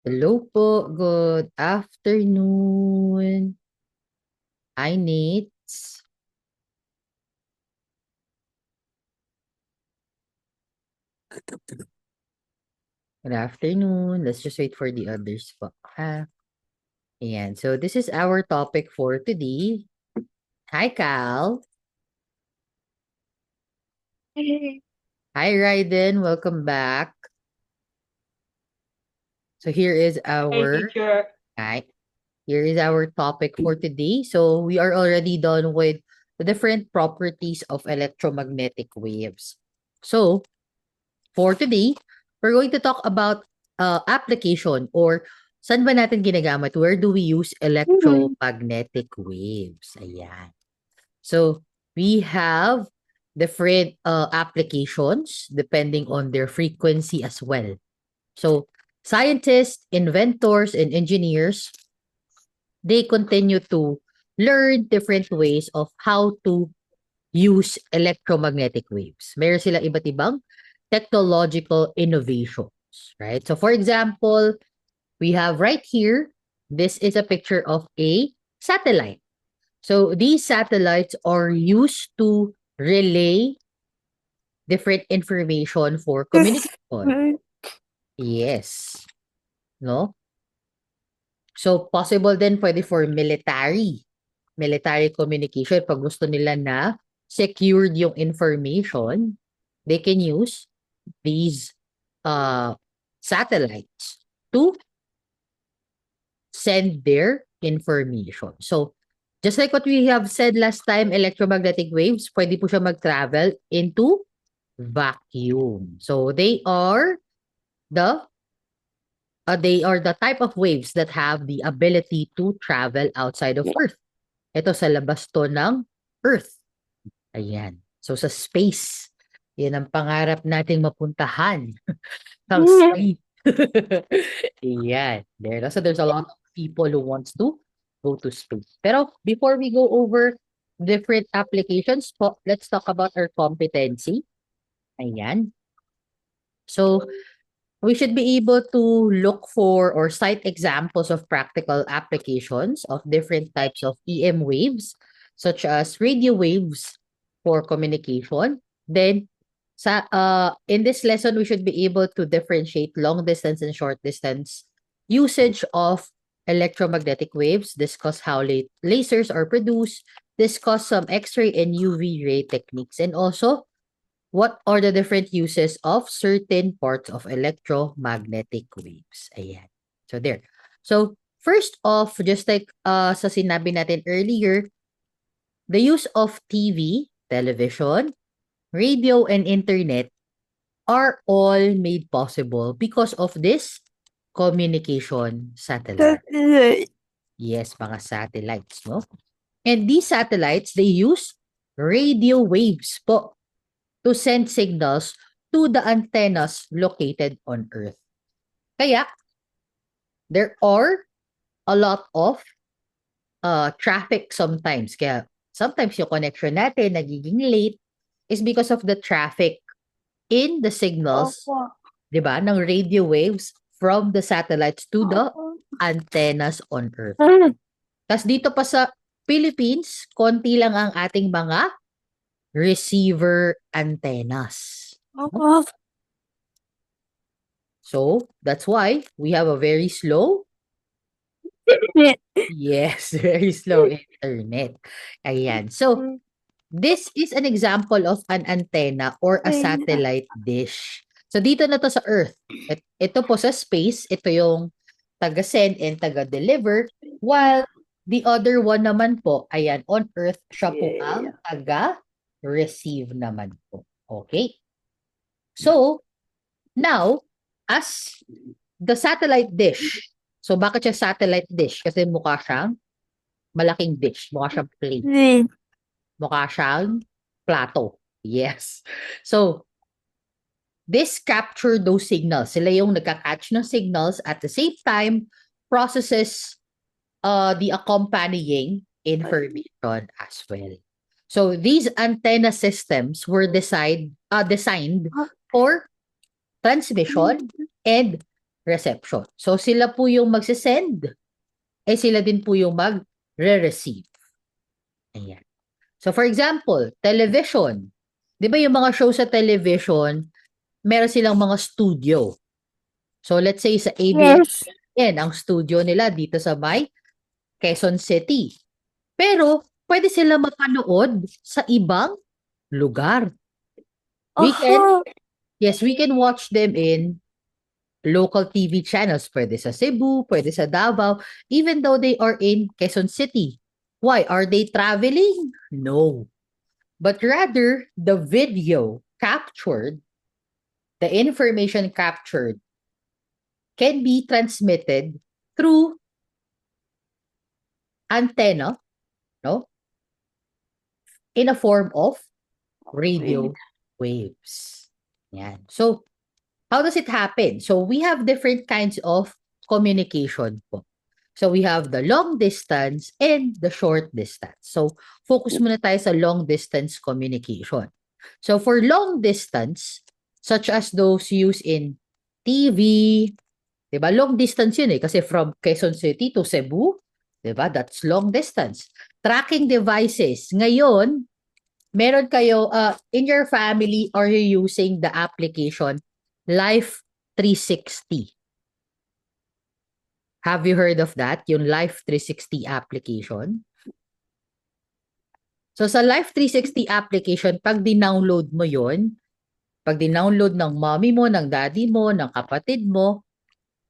Hello po, good afternoon. Hi, Nate. Good afternoon. Let's just wait for the others po. Ha? Ayan. So, this is our topic for today. Hi, Cal. Hi, Raiden. Welcome back. So, here is Hey, our, teacher. hi, here is our topic for today. So, we are already done with the different properties of electromagnetic waves. So, for today, we're going to talk about application or saan ba natin ginagamit? Where do we use electromagnetic waves? Ayan. So, we have different applications depending on their frequency as well. So, scientists, inventors, and engineers, they continue to learn different ways of how to use electromagnetic waves. Meron sila iba't ibang technological innovations, right? So for example, we have right here, this is a picture of a satellite. So these satellites are used to relay different information for communication. Yes, no? So possible din pwede for military communication pag gusto nila na secured yung information, they can use these uh, satellites to send their information. So, just like what we have said last time, electromagnetic waves, pwede po siya mag-travel into vacuum. So, the they are the type of waves that have the ability to travel outside of Earth. Ito sa labas to ng Earth. Ayan. So, sa space, yan ang pangarap nating mapuntahan. Ang sweet. Ayan. So there's a lot of people who wants to go to space. Pero before we go over different applications po, let's talk about our competency. Ayan. So we should be able to look for or cite examples of practical applications of different types of EM waves, such as radio waves for communication. Then, in this lesson, we should be able to differentiate long distance and short distance usage of electromagnetic waves, discuss how lasers are produced, discuss some X-ray and UV ray techniques, and also what are the different uses of certain parts of electromagnetic waves? Ayan. So there. So first off, just like sa sinabi natin earlier, the use of TV, television, radio, and internet are all made possible because of this communication satellite. Yes, mga satellites, no? And these satellites, they use radio waves po to send signals to the antennas located on Earth. Kaya, there are a lot of traffic sometimes. Kaya, sometimes yung connection natin nagiging late is because of the traffic in the signals, di ba, ng radio waves from the satellites to the antennas on Earth. Tapos dito pa sa Philippines, konti lang ang ating mga receiver antennas. So, that's why we have a very slow, yes, very slow internet. Ayan. So, this is an example of an antenna or a satellite dish. So, dito na to sa Earth. Ito po sa space, ito yung taga-send and taga-deliver. While the other one naman po, ayan, on Earth, siya po ang taga-receive naman po. Okay? So, now, as the satellite dish. So, bakit siya satellite dish? Kasi mukha siyang malaking dish. Mukha siyang plate. Mukha siyang plato. Yes. So, this capture those signals. Sila yung nagka-catch ng signals at the same time processes the accompanying information as well. So, these antenna systems were designed for transmission and reception. So sila po yung magsisend, sila din po yung mag-receive. Ayan. So for example, television. Di ba yung mga show sa television, meron silang mga studio. So let's say sa ABS-CBN, ang studio nila dito sa Quezon City. Pero pwede sila mapanood sa ibang lugar. We can watch them in local TV channels. Pwede sa Cebu, pwede sa Davao, even though they are in Quezon City. Why? Are they traveling? No. But rather, the video captured, the information captured, can be transmitted through antenna, no? In a form of radio waves. Yan. So, how does it happen? So, we have different kinds of communication po. So, we have the long distance and the short distance. So, focus muna tayo sa long distance communication. So, for long distance, such as those used in TV, diba? Long distance yun kasi from Quezon City to Cebu, diba? That's long distance. Tracking devices. Ngayon, meron kayo, in your family, are you using the application Life 360? Have you heard of that? Yung Life 360 application? So sa Life 360 application, pag dinownload mo yon, pag dinownload ng mommy mo, ng daddy mo, ng kapatid mo,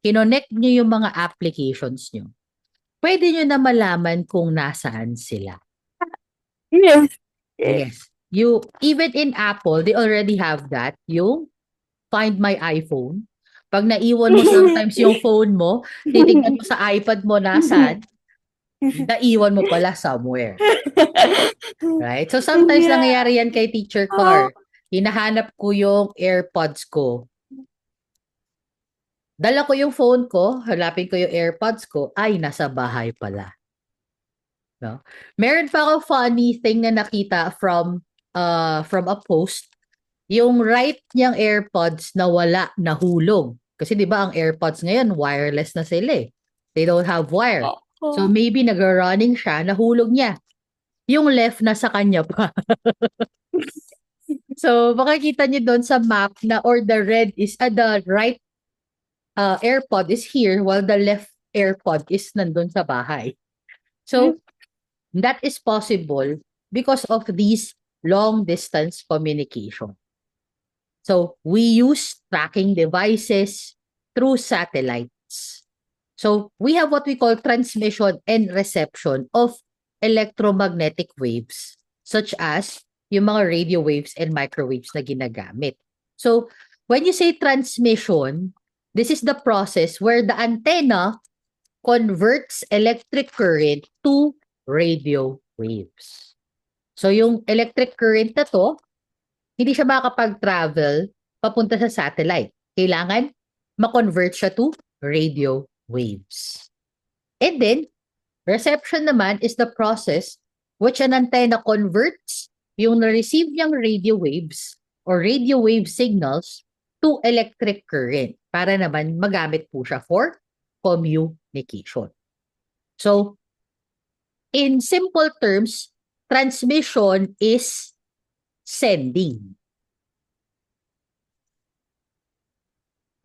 kinonect nyo yung mga applications nyo. Pwede nyo na malaman kung nasaan sila. Yes. Even in Apple, they already have that, yung Find My iPhone. Pag naiwan mo sometimes yung phone mo, titignan mo sa iPad mo nasaan, naiwan mo pala somewhere. Right? So sometimes nangyayari yan kay Teacher Car. Hinahanap ko yung AirPods ko. Dala ko yung phone ko, hanapin ko yung AirPods ko, ay, nasa bahay pala. No? Meron pa ako funny thing na nakita from a post. Yung right niyang AirPods nawala, nahulog. Kasi 'di ba ang AirPods ngayon wireless na sila eh. They don't have wire. So maybe nag-running siya, nahulog niya. Yung left na sa kanya pa. So makikita niyo doon sa map na or the red is the right AirPod is here while the left AirPod is nandun sa bahay. So that is possible because of these long distance communication. So, we use tracking devices through satellites. So, we have what we call transmission and reception of electromagnetic waves, such as yung mga radio waves and microwaves na ginagamit. So, when you say transmission, this is the process where the antenna converts electric current to radio waves. So, yung electric current na to, hindi siya makakapag-travel papunta sa satellite. Kailangan ma-convert siya to radio waves. And then, reception naman is the process which an antenna converts yung na-receive niyang radio waves or radio wave signals to electric current para naman magamit po siya for communication. So, in simple terms, transmission is sending.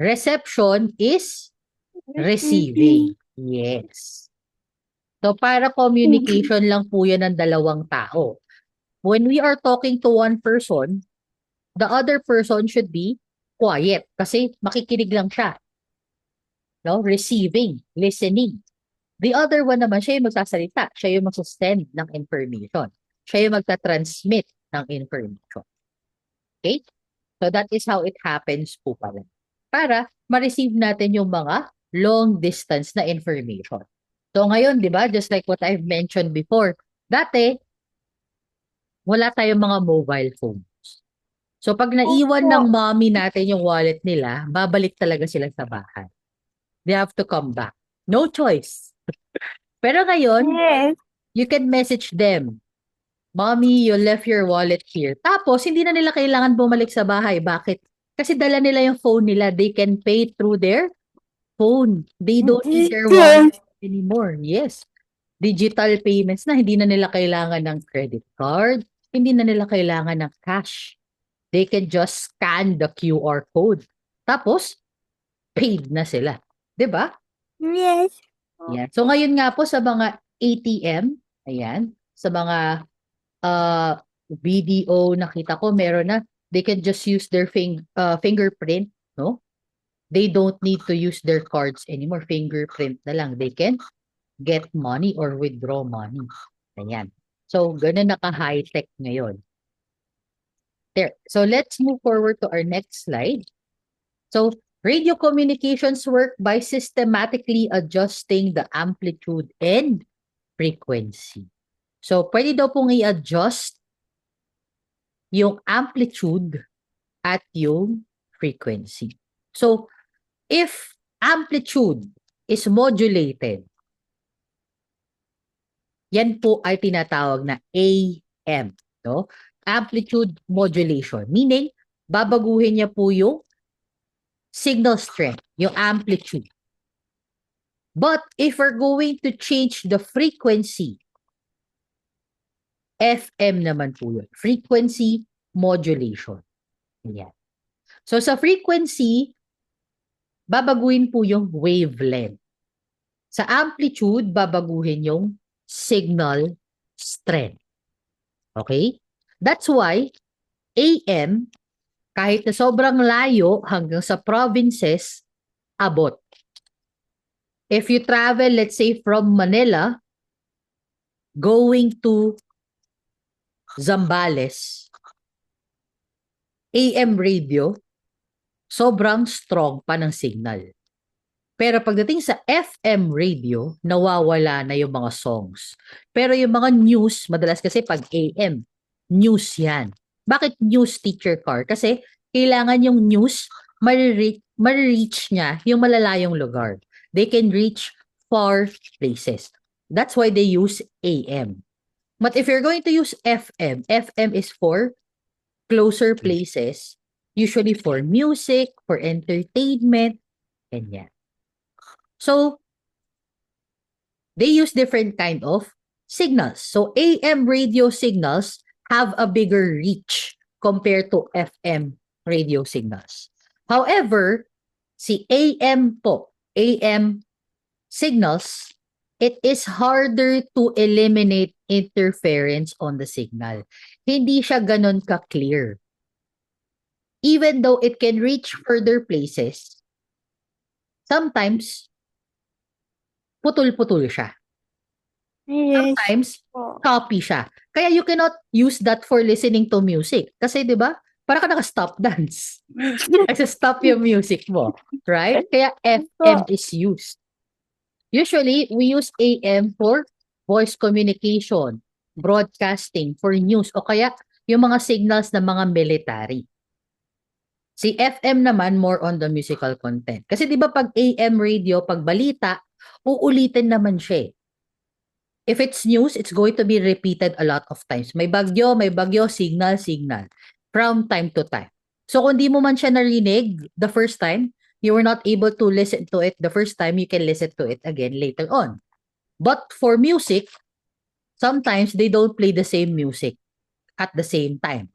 Reception is receiving. Yes. So, para communication lang po yan ng dalawang tao. When we are talking to one person, the other person should be quiet kasi makikinig lang siya. No? Receiving, listening. The other one naman, siya yung magsasalita. Siya yung magsasend ng information. Siya yung magta-transmit ng information. Okay? So that is how it happens po pala. Para ma-receive natin yung mga long distance na information. So ngayon, di ba, just like what I've mentioned before, dati, wala tayong mga mobile phones. So pag naiwan ng mommy natin yung wallet nila, babalik talaga sila sa bahay. They have to come back. No choice. Pero ngayon, you can message them. Mommy, you left your wallet here. Tapos, hindi na nila kailangan bumalik sa bahay. Bakit? Kasi dala nila yung phone nila. They can pay through their phone. They don't need their wallet anymore. Yes. Digital payments na, hindi na nila kailangan ng credit card, hindi na nila kailangan ng cash. They can just scan the QR code. Tapos, paid na sila. 'Di ba? Yes. Yan. So ngayon nga po sa mga ATM, ayan, sa mga BDO nakita ko meron na, they can just use their fingerprint, no? They don't need to use their cards anymore. Fingerprint na lang. They can get money or withdraw money. Ayan. So, ganun naka-high-tech ngayon. There. So, let's move forward to our next slide. So, radio communications work by systematically adjusting the amplitude and frequency. So, pwede daw pong i-adjust yung amplitude at yung frequency. So, if amplitude is modulated, yan po ay tinatawag na AM, no? Amplitude modulation. Meaning, babaguhin niya po yung signal strength, yung amplitude. But if we're going to change the frequency, FM naman po yun. Frequency modulation. Yan. So sa frequency, babaguhin po yung wavelength. Sa amplitude, babaguhin yung signal strength. Okay? That's why AM, kahit na sobrang layo hanggang sa provinces, abot. If you travel, let's say, from Manila, going to Zambales, AM radio, sobrang strong pa ng signal. Pero pagdating sa FM radio, nawawala na yung mga songs. Pero yung mga news, madalas kasi pag AM, news yan. Bakit news, Teacher Car? Kasi kailangan yung news, marireach niya yung malalayong lugar. They can reach far places. That's why they use AM. But if you're going to use FM, FM is for closer places, usually for music, for entertainment, and yan. So, they use different kind of signals. So, AM radio signals have a bigger reach compared to FM radio signals. However, si AM po, AM signals, it is harder to eliminate interference on the signal. Hindi siya ganon ka-clear. Even though it can reach further places, sometimes putol-putol siya. Yes. Sometimes copy siya. Kaya you cannot use that for listening to music. Kasi 'di ba? Para ka naka-stop dance. Kasi stop yung music mo, right? Kaya FM is used. Usually, we use AM for voice communication, broadcasting, for news, o kaya yung mga signals ng mga military. Si FM naman, more on the musical content. Kasi di ba pag AM radio, pag balita, uulitin naman siya. If it's news, it's going to be repeated a lot of times. May bagyo, signal, signal. From time to time. So kung di mo man siya narinig the first time, you were not able to listen to it the first time, you can listen to it again later on. But for music, sometimes they don't play the same music at the same time.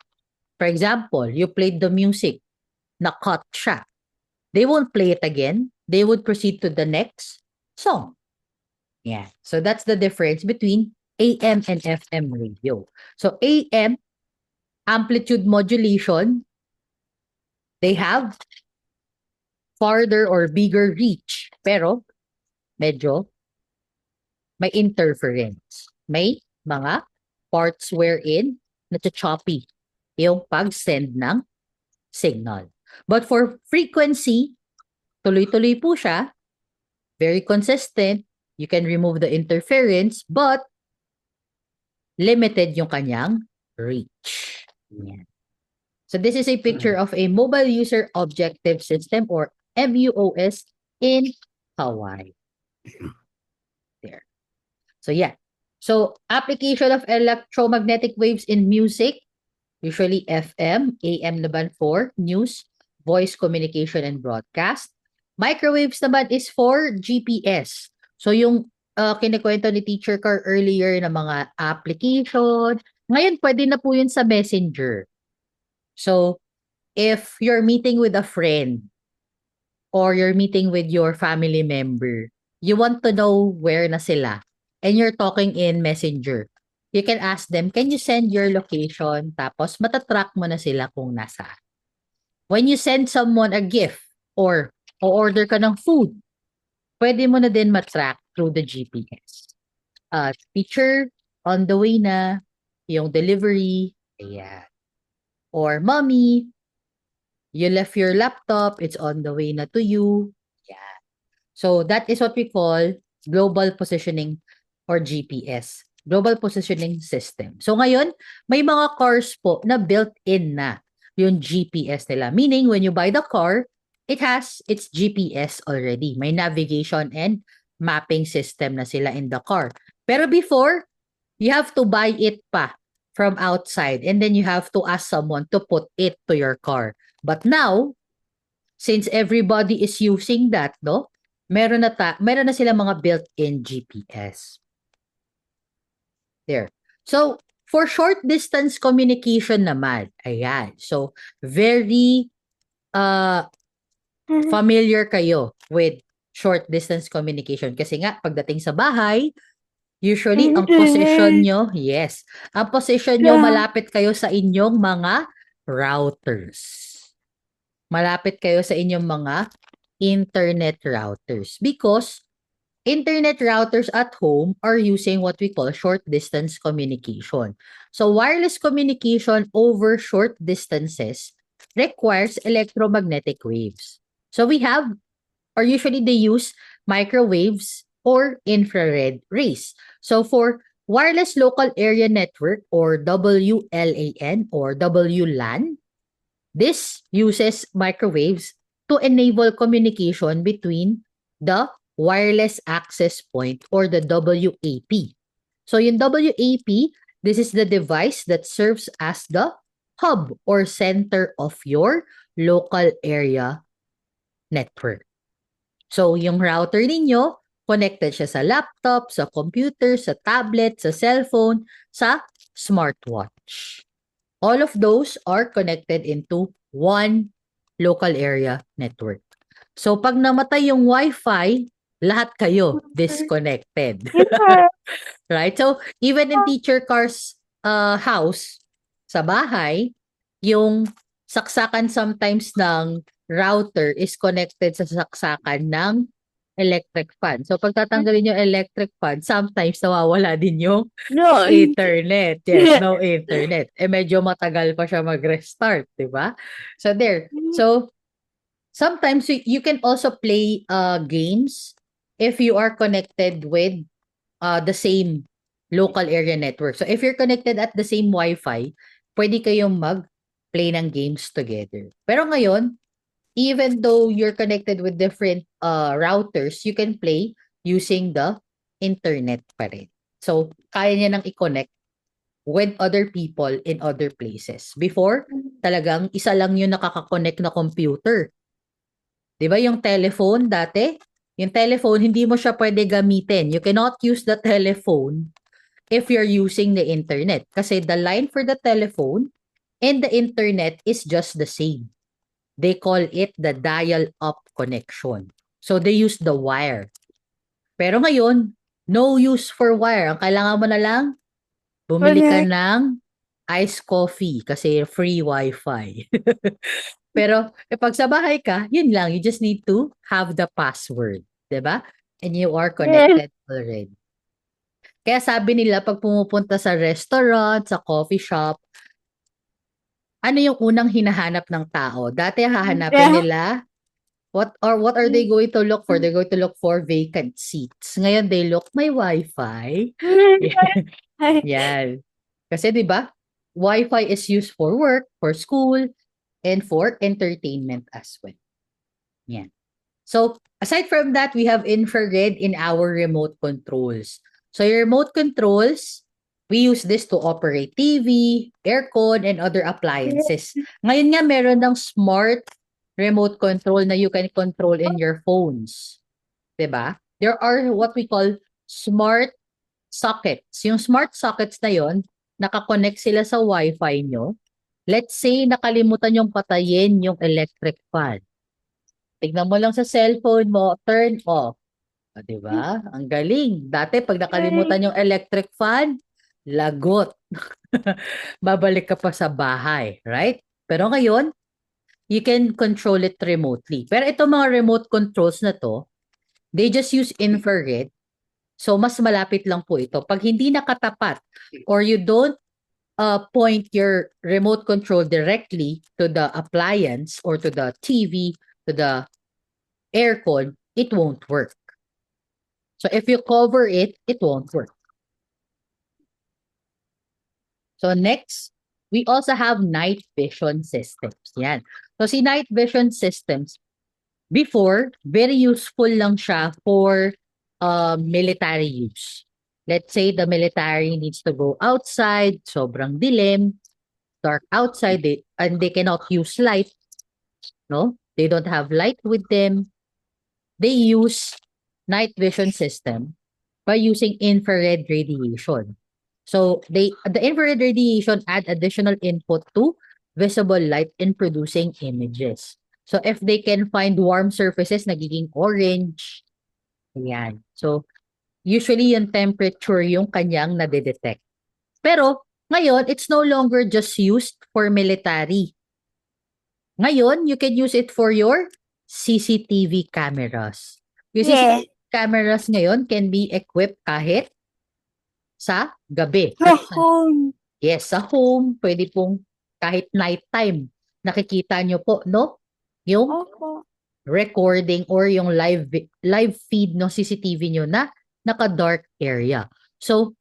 For example, you played the music, na-cut siya. They won't play it again. They would proceed to the next song. Yeah. So that's the difference between AM and FM radio. So AM, amplitude modulation, they have farther or bigger reach. Pero, medyo may interference. May mga parts wherein choppy yung pag-send ng signal. But for frequency, tuloy-tuloy po siya, very consistent, you can remove the interference, but limited yung kanyang reach. Yan. So this is a picture of a mobile user objective system or MUOS in Hawaii. There. So yeah. So application of electromagnetic waves in music, usually FM, AM naman for news, voice communication and broadcast. Microwaves naman is for GPS. So yung kinikwento ni Teacher Carr earlier na mga application, ngayon pwede na po yun sa Messenger. So if you're meeting with a friend or you're meeting with your family member, you want to know where na sila and you're talking in Messenger, you can ask them, can you send your location? Tapos matatrack mo na sila kung nasaan. When you send someone a gift or o-order ka ng food, pwede mo na din matrack through the GPS. Teacher, on the way na, yung delivery, ayan. Or mommy, you left your laptop, it's on the way na to you. Yeah. So that is what we call global positioning or GPS, global positioning system. So ngayon, may mga cars po na built-in na yung GPS nila. Meaning, when you buy the car, it has its GPS already. May navigation and mapping system na sila in the car. Pero before, you have to buy it pa from outside and then you have to ask someone to put it to your car. But now, since everybody is using that, no? Meron na sila mga built-in GPS. There. So, for short distance communication naman, ayan. So, very familiar kayo with short distance communication kasi nga pagdating sa bahay, usually ang position nyo, yes, ang position nyo malapit kayo sa inyong mga routers. Malapit kayo sa inyong mga internet routers because internet routers at home are using what we call short distance communication. So wireless communication over short distances requires electromagnetic waves. So we have, or usually they use microwaves or infrared rays. So for wireless local area network or WLAN or WLAN, this uses microwaves to enable communication between the wireless access point or the WAP. So yung WAP, this is the device that serves as the hub or center of your local area network. So yung router ninyo, connected siya sa laptop, sa computer, sa tablet, sa cellphone, sa smartwatch. All of those are connected into one local area network. So pag namatay yung Wi-Fi, lahat kayo disconnected. Right? So even in Teacher Car's house, sa bahay, yung saksakan sometimes ng router is connected sa saksakan ng electric fan. So pag tatanggalin yung electric fan, sometimes nawawala din yung No. internet. Yes, no internet. Medyo matagal pa siya mag-restart, di ba? So there. So sometimes you can also play games if you are connected with the same local area network. So if you're connected at the same Wi-Fi, pwede kayong mag-play ng games together. Pero ngayon, even though you're connected with different routers, you can play using the internet pa rin. So, kaya niya nang i-connect with other people in other places. Before, talagang isa lang yung nakaka-connect na computer. 'Di ba yung telephone dati? Yung telephone, hindi mo siya pwede gamitin. You cannot use the telephone if you're using the internet. Kasi the line for the telephone and the internet is just the same. They call it the dial-up connection. So they use the wire. Pero ngayon, no use for wire. Ang kailangan mo na lang, bumili ka ng iced coffee kasi free wifi. Pero pag sa bahay ka, yun lang. You just need to have the password. 'Di ba? And you are connected already. Kaya sabi nila, pag pumupunta sa restaurant, sa coffee shop, ano yung unang hinahanap ng tao? Dati hahanapin nila, what are they going to look for? They're going to look for vacant seats. Ngayon, they look, may wifi. Yan. Kasi 'di ba? Wi-Fi is used for work, for school, and for entertainment as well. Yan. So, aside from that, we have infrared in our remote controls. So, your remote controls, we use this to operate TV, aircon, and other appliances. Ngayon nga, meron ng smart remote control na you can control in your phones. 'Di ba? There are what we call smart sockets. Yung smart sockets na yon, nakakonect sila sa Wi-Fi nyo. Let's say, nakalimutan yung patayin yung electric fan. Tignan mo lang sa cellphone mo, turn off. Ah, 'di ba? Ang galing. Dati, pag nakalimutan yung electric fan, lagot. Babalik ka pa sa bahay, right? Pero ngayon, you can control it remotely. Pero itong mga remote controls na to, they just use infrared. So, mas malapit lang po ito. Pag hindi nakatapat or you don't point your remote control directly to the appliance or to the TV, to the aircon, it won't work. So, if you cover it, it won't work. So, next, we also have night vision systems. Yan. So, si night vision systems, before, very useful lang siya for military use. Let's say the military needs to go outside, sobrang dilim, dark outside, and they cannot use light, no? They don't have light with them. They use night vision system by using infrared radiation. So the infrared radiation add additional input to visible light in producing images. So if they can find warm surfaces, nagiging orange. Ayan. So usually yung temperature yung kanyang nadedetect. Pero ngayon, it's no longer just used for military. Ngayon, you can use it for your CCTV cameras. Yung Yes. CCTV cameras ngayon can be equipped kahit sa gabi. Sa home. Yes, sa home, pwede pong kahit nighttime. Nakikita nyo po, no? Yung Opo. recording or yung live feed ng CCTV nyo na naka-dark area. So,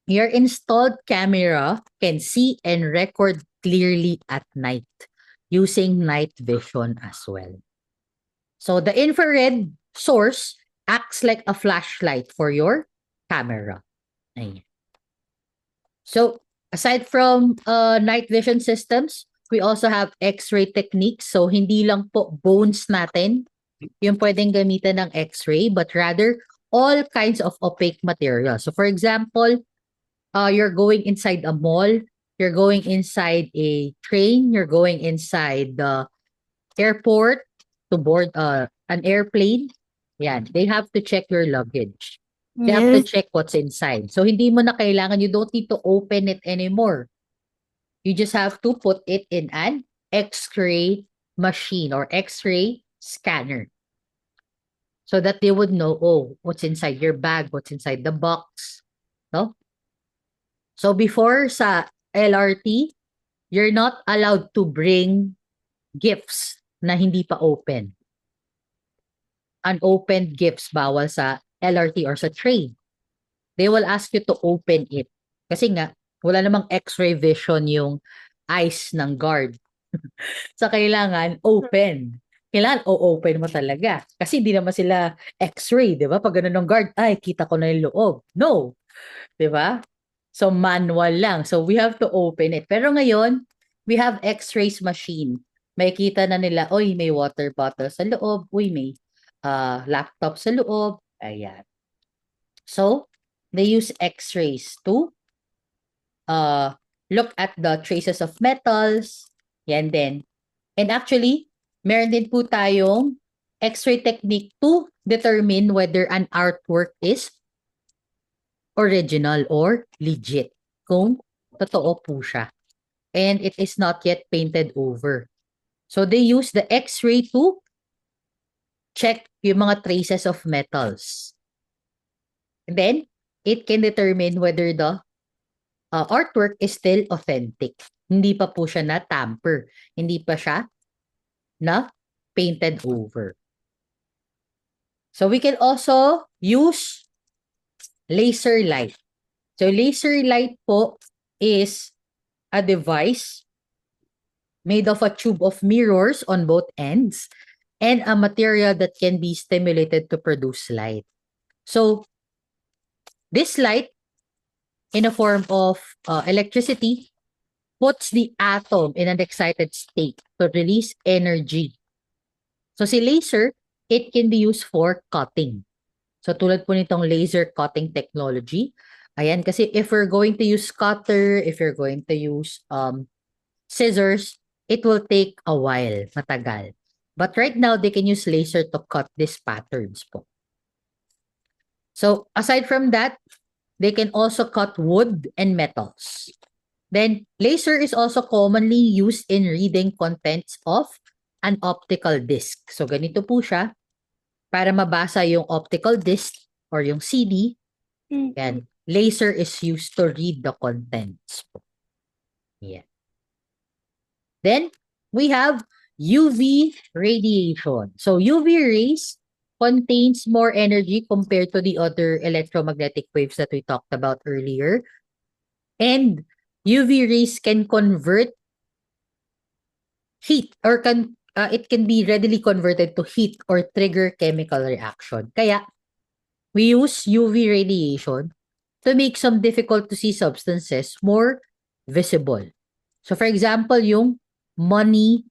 your installed camera can see and record clearly at night using night vision as well. So, the infrared source acts like a flashlight for your camera. Ayan. So, aside from night vision systems, we also have X-ray techniques. So, hindi lang po bones natin yung pwedeng gamitan ng X-ray, but rather all kinds of opaque materials. So, for example, you're going inside a mall, you're going inside a train, you're going inside the airport to board an airplane. Yan, they have to check your luggage. They have to Yes. check what's inside. So, hindi mo na kailangan, you don't need to open it anymore. You just have to put it in an X-ray machine or X-ray scanner. So that they would know, oh, what's inside your bag, what's inside the box. No? So before sa LRT, you're not allowed to bring gifts na hindi pa open. Unopened gifts bawal sa LRT or sa train. They will ask you to open it. Kasi nga, wala namang X-ray vision yung eyes ng guard. So, kailangan open. Kailangan o-open mo talaga. Kasi hindi naman sila X-ray, di ba? Pag ganun ng guard, ay, kita ko na yung loob. No. Di ba? So, manual lang. So, we have to open it. Pero ngayon, we have X-rays machine. May kita na nila, oy, may water bottle sa loob. Uy, may laptop sa loob. Ayan. So, they use X-rays to look at the traces of metals. Yan din. And actually, meron din po tayong X-ray technique to determine whether an artwork is original or legit. Kung totoo po siya. And it is not yet painted over. So they use the X-ray to check yung mga traces of metals. And then, it can determine whether the artwork is still authentic. Hindi pa po siya na-tamper. Hindi pa siya na-painted over. So, we can also use laser light. So, laser light po is a device made of a tube of mirrors on both ends and a material that can be stimulated to produce light. So, this light, in a form of electricity, puts the atom in an excited state to release energy So si laser, it can be used for cutting. So tulad po nitong laser cutting technology. Ayan, kasi if we're going to use cutter, if you're going to use scissors, it will take a while, matagal. But right now, they can use laser to cut these patterns po. So aside from that, they can also cut wood and metals. Then laser is also commonly used in reading contents of an optical disc. So ganito po siya. Para mabasa yung optical disc or yung CD, yan, laser is used to read the contents po. Yeah. Then, we have UV radiation. So, UV rays contains more energy compared to the other electromagnetic waves that we talked about earlier. And UV rays can convert heat or it can be readily converted to heat or trigger chemical reaction. Kaya, we use UV radiation to make some difficult to see substances more visible. So for example, yung money,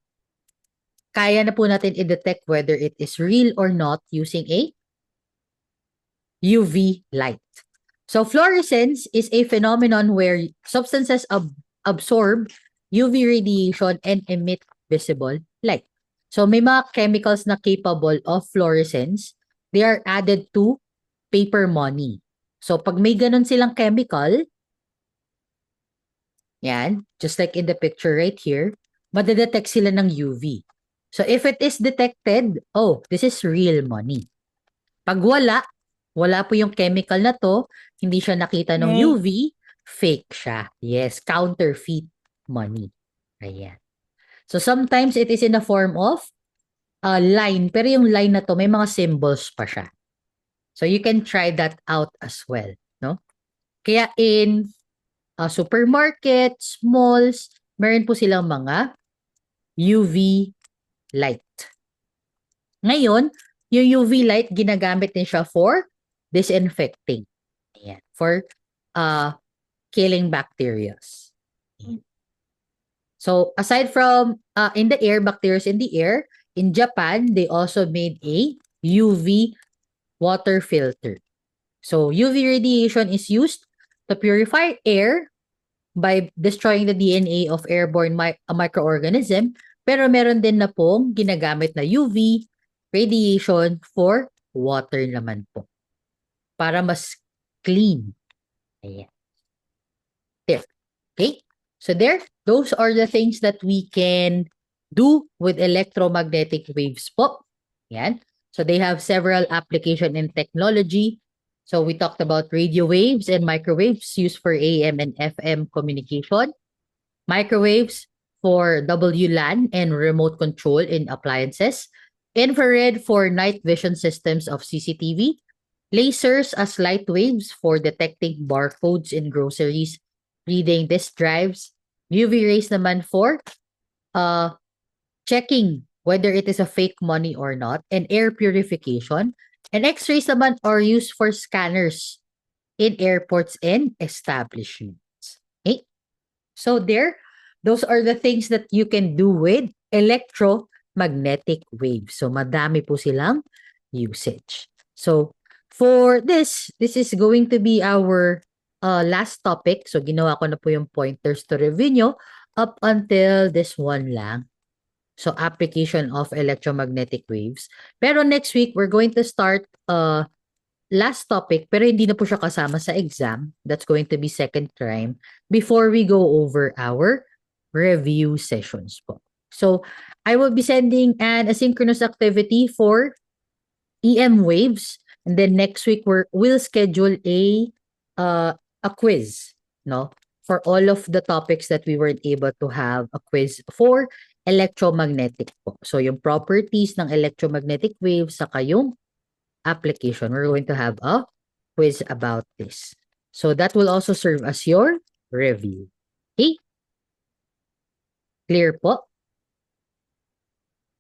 kaya na po natin i-detect whether it is real or not using a UV light. So fluorescence is a phenomenon where substances absorb UV radiation and emit visible light. So may mga chemicals na capable of fluorescence. They are added to paper money. So pag may ganun silang chemical, yan, just like in the picture right here, madedetect sila ng UV. So if it is detected, oh, this is real money. Pag wala po yung chemical na to, hindi siya nakita ng UV, fake siya. Yes, counterfeit money. Ayan. So sometimes it is in the form of a line, pero yung line na to, may mga symbols pa siya. So you can try that out as well, no? Kaya in supermarkets, malls, meron po silang mga UV light. Ngayon, yung UV light, ginagamit din siya for disinfecting. Ayan. For killing bacteria. So, aside from in the air, bacteria in the air, in Japan, they also made a UV water filter. So, UV radiation is used to purify air by destroying the DNA of airborne microorganism. Pero meron din na pong ginagamit na UV radiation for water naman po. Para mas clean. Ayan. There. Okay? So there, those are the things that we can do with electromagnetic waves po. Ayan. So they have several application in technology. So we talked about radio waves and microwaves used for AM and FM communication. Microwaves for WLAN and remote control in appliances. Infrared for night vision systems of CCTV. Lasers as light waves for detecting barcodes in groceries, reading disk drives. UV rays naman for checking whether it is a fake money or not, and air purification. And X-rays naman are used for scanners in airports and establishments. Okay? So there, those are the things that you can do with electromagnetic waves. So madami po silang usage. So for this is going to be our last topic. So ginawa ko na po yung pointers to review nyo up until this one lang. So application of electromagnetic waves. Pero next week, we're going to start last topic, pero hindi na po siya kasama sa exam. That's going to be second time before we go over our review sessions po. So I will be sending an asynchronous activity for EM waves, and then next week we'll schedule a quiz, no, for all of the topics that we weren't able to have a quiz for electromagnetic po. So yung properties ng electromagnetic waves saka yung application, we're going to have a quiz about this. So that will also serve as your review. Okay? Clear po?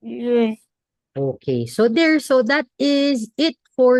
Yes. Okay. So there, so that is it